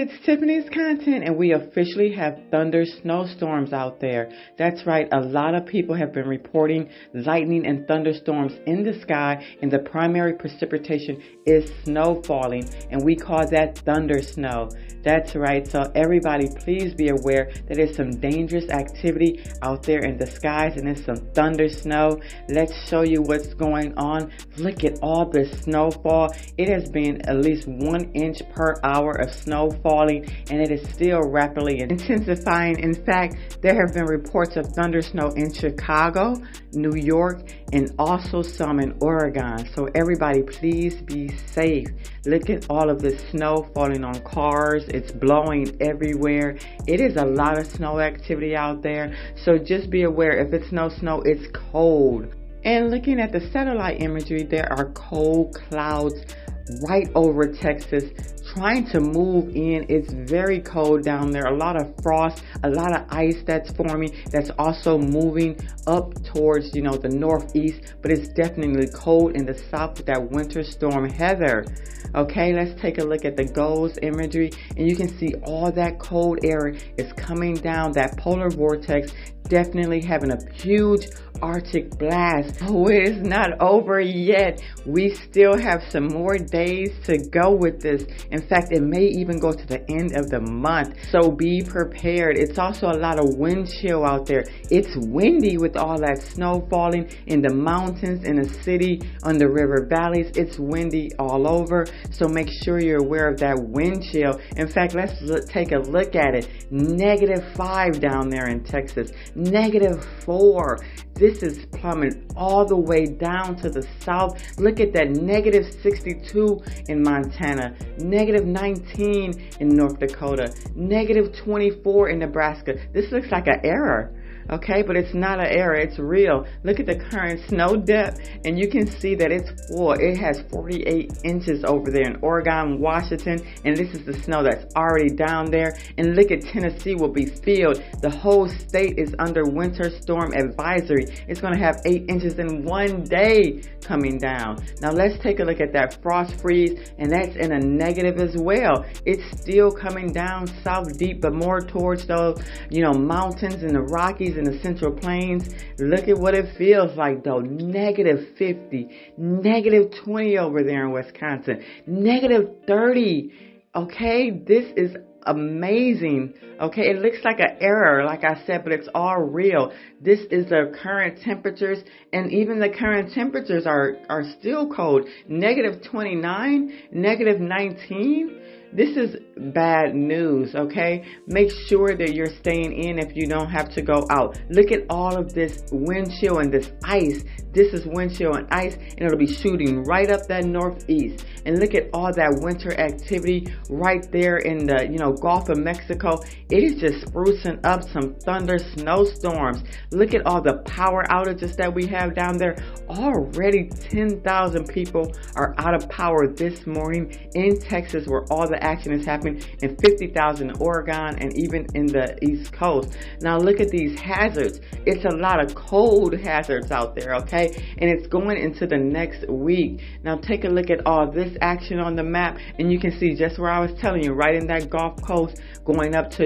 it's Tiffany's Content, and we officially have thunder snowstorms out there. That's right, a lot of people have been reporting lightning and thunderstorms in the sky, and the primary precipitation is snow falling, and we call that thunder snow. That's right, so everybody please be aware that there's some dangerous activity out there in the skies, and there's some thunder snow. Let's show you what's going on. Look at all the snowfall. It has been at least 1 inch per hour of snow falling, and it is still rapidly intensifying. In fact, there have been reports of thunder snow in Chicago, New York, and also some in Oregon. So everybody please be safe. Look at all of this snow falling on cars. It's blowing everywhere. It is a lot of snow activity out there. So just be aware, if it's no snow, it's cold. And looking at the satellite imagery, there are cold clouds right over Texas trying to move in. It's very cold down there. A lot of frost, a lot of ice that's forming, that's also moving up towards, the northeast, but it's definitely cold in the south with that winter storm Heather. Okay, let's take a look at the GOES imagery, and you can see all that cold air is coming down. That polar vortex definitely having a huge Arctic blast. Oh, it is not over yet. We still have some more days to go with this. In fact, it may even go to the end of the month. So be prepared. It's also a lot of wind chill out there. It's windy with all that snow falling in the mountains, in the city, on the river valleys. It's windy all over. So make sure you're aware of that wind chill. In fact, let's take a look at it. -5 down there in Texas. -4. This is plummeting all the way down to the south. Look at that, -62 in Montana, -19 in North Dakota, -24 in Nebraska. This looks like an error. Okay, but it's not an error, it's real. Look at the current snow depth, and you can see that it's full. It has 48 inches over there in Oregon, Washington, and this is the snow that's already down there. And look at Tennessee will be filled. The whole state is under winter storm advisory. It's going to have 8 inches in 1 day coming down. Now let's take a look at that frost freeze, and that's in a negative as well. It's still coming down south deep, but more towards those, mountains and the Rockies in the Central Plains. Look at what it feels like though. -50, -20 over there in Wisconsin, -30. Okay, this is amazing. Okay, it looks like an error, like I said, but it's all real. This is the current temperatures, and even the current temperatures are still cold. -29, -19. This is bad news, okay? Make sure that you're staying in if you don't have to go out. Look at all of this wind chill and this ice. This is wind chill and ice, and it'll be shooting right up that northeast. And look at all that winter activity right there in the, Gulf of Mexico. It is just sprucing up some thunder snowstorms. Look at all the power outages that we have down there. Already 10,000 people are out of power this morning in Texas, where all the action is happening, in 50,000 in Oregon and even in the East Coast. Now look at these hazards. It's a lot of cold hazards out there, okay? And it's going into the next week. Now take a look at all this action on the map, and you can see just where I was telling you, right in that Gulf Coast, going up to,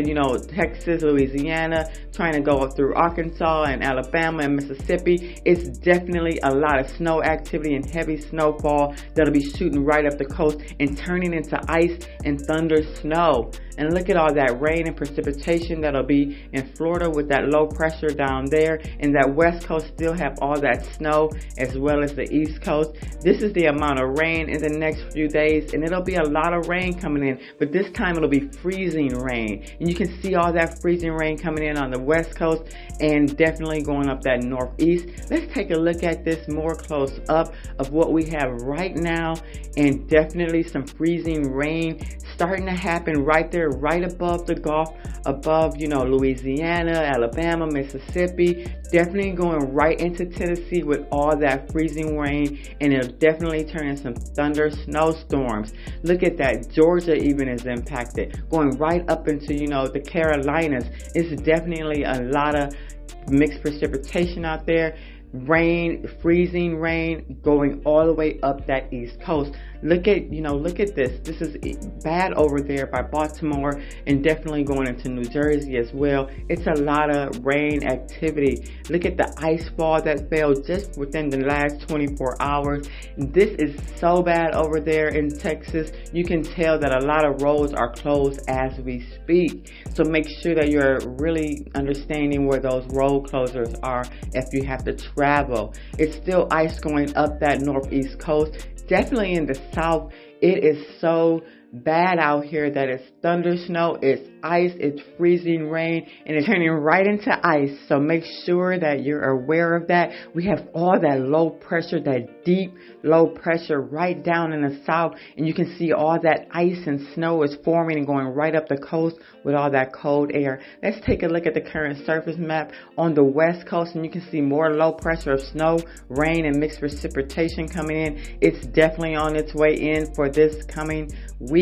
Texas, Louisiana, trying to go up through Arkansas and Alabama and Mississippi. It's definitely a lot of snow activity and heavy snowfall that'll be shooting right up the coast and turning into ice and thunder snow. And look at all that rain and precipitation that'll be in Florida with that low pressure down there, and that west coast still have all that snow as well as the east coast. This is the amount of rain in the next few days, and it'll be a lot of rain coming in, but this time it'll be freezing rain. And you can see all that freezing rain coming in on the west coast and definitely going up that northeast. Let's take a look at this more close up of what we have right now, and definitely some freezing rain starting to happen right there, right above the Gulf, above, Louisiana, Alabama, Mississippi, definitely going right into Tennessee with all that freezing rain, and it'll definitely turn into some thunder snowstorms. Look at that, Georgia even is impacted, going right up into, the Carolinas. It's definitely a lot of mixed precipitation out there. Rain, freezing rain, going all the way up that east coast. Look at this. This is bad over there by Baltimore and definitely going into New Jersey as well. It's a lot of rain activity. Look at the ice fall that fell just within the last 24 hours. This is so bad over there in Texas. You can tell that a lot of roads are closed as we speak. So make sure that you're really understanding where those road closures are if you have to travel. It's still ice going up that northeast coast. Definitely in the south, it is so bad out here that it's thunder snow, it's ice, it's freezing rain, and it's turning right into ice. So make sure that you're aware of that. We have all that low pressure, that deep low pressure right down in the south, and you can see all that ice and snow is forming and going right up the coast with all that cold air. Let's take a look at the current surface map on the west coast, and you can see more low pressure of snow, rain, and mixed precipitation coming in. It's definitely on its way in for this coming week.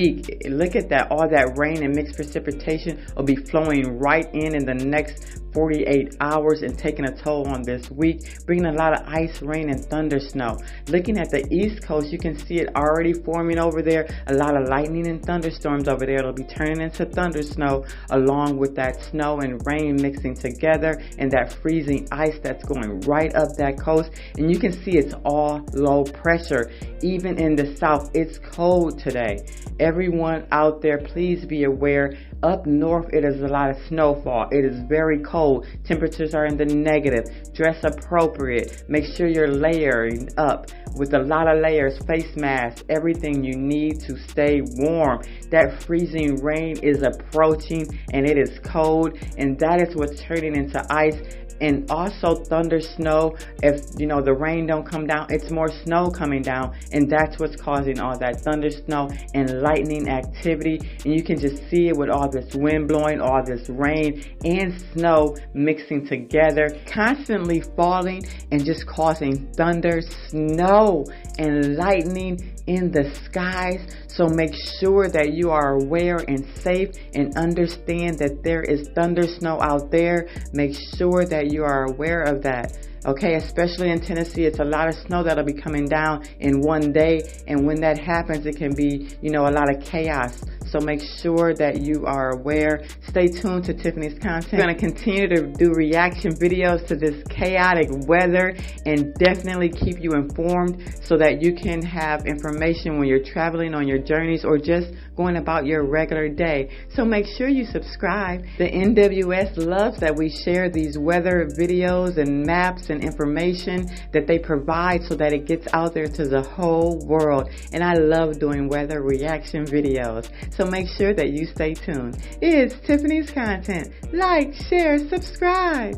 Look at that. All that rain and mixed precipitation will be flowing right in the next 48 hours and taking a toll on this week, bringing a lot of ice, rain, and thunder snow. Looking at the east coast, you can see it already forming over there. A lot of lightning and thunderstorms over there. It'll be turning into thunder snow along with that snow and rain mixing together and that freezing ice that's going right up that coast. And you can see it's all low pressure. Even in the south, it's cold today. Everyone out there, please be aware. Up north, it is a lot of snowfall. It is very cold. Temperatures are in the negative. Dress appropriate. Make sure you're layering up with a lot of layers, face masks, everything you need to stay warm. That freezing rain is approaching and it is cold, and that is what's turning into ice. And also thunder snow. If the rain don't come down, it's more snow coming down, and that's what's causing all that thunder snow and lightning activity. And you can just see it with all this wind blowing, all this rain and snow mixing together, constantly falling and just causing thunder, snow, and lightning in the skies. So make sure that you are aware and safe and understand that there is thunder snow out there. Make sure that you are aware of that. Okay, especially in Tennessee, it's a lot of snow that'll be coming down in one day. And when that happens, it can be, a lot of chaos. So make sure that you are aware. Stay tuned to Tiffany's Content. We're going to continue to do reaction videos to this chaotic weather and definitely keep you informed so that you can have information when you're traveling on your journeys or just going about your regular day. So make sure you subscribe. The NWS loves that we share these weather videos and maps and information that they provide so that it gets out there to the whole world. And I love doing weather reaction videos. So make sure that you stay tuned. It's Tiffany's Content. Like, share, subscribe.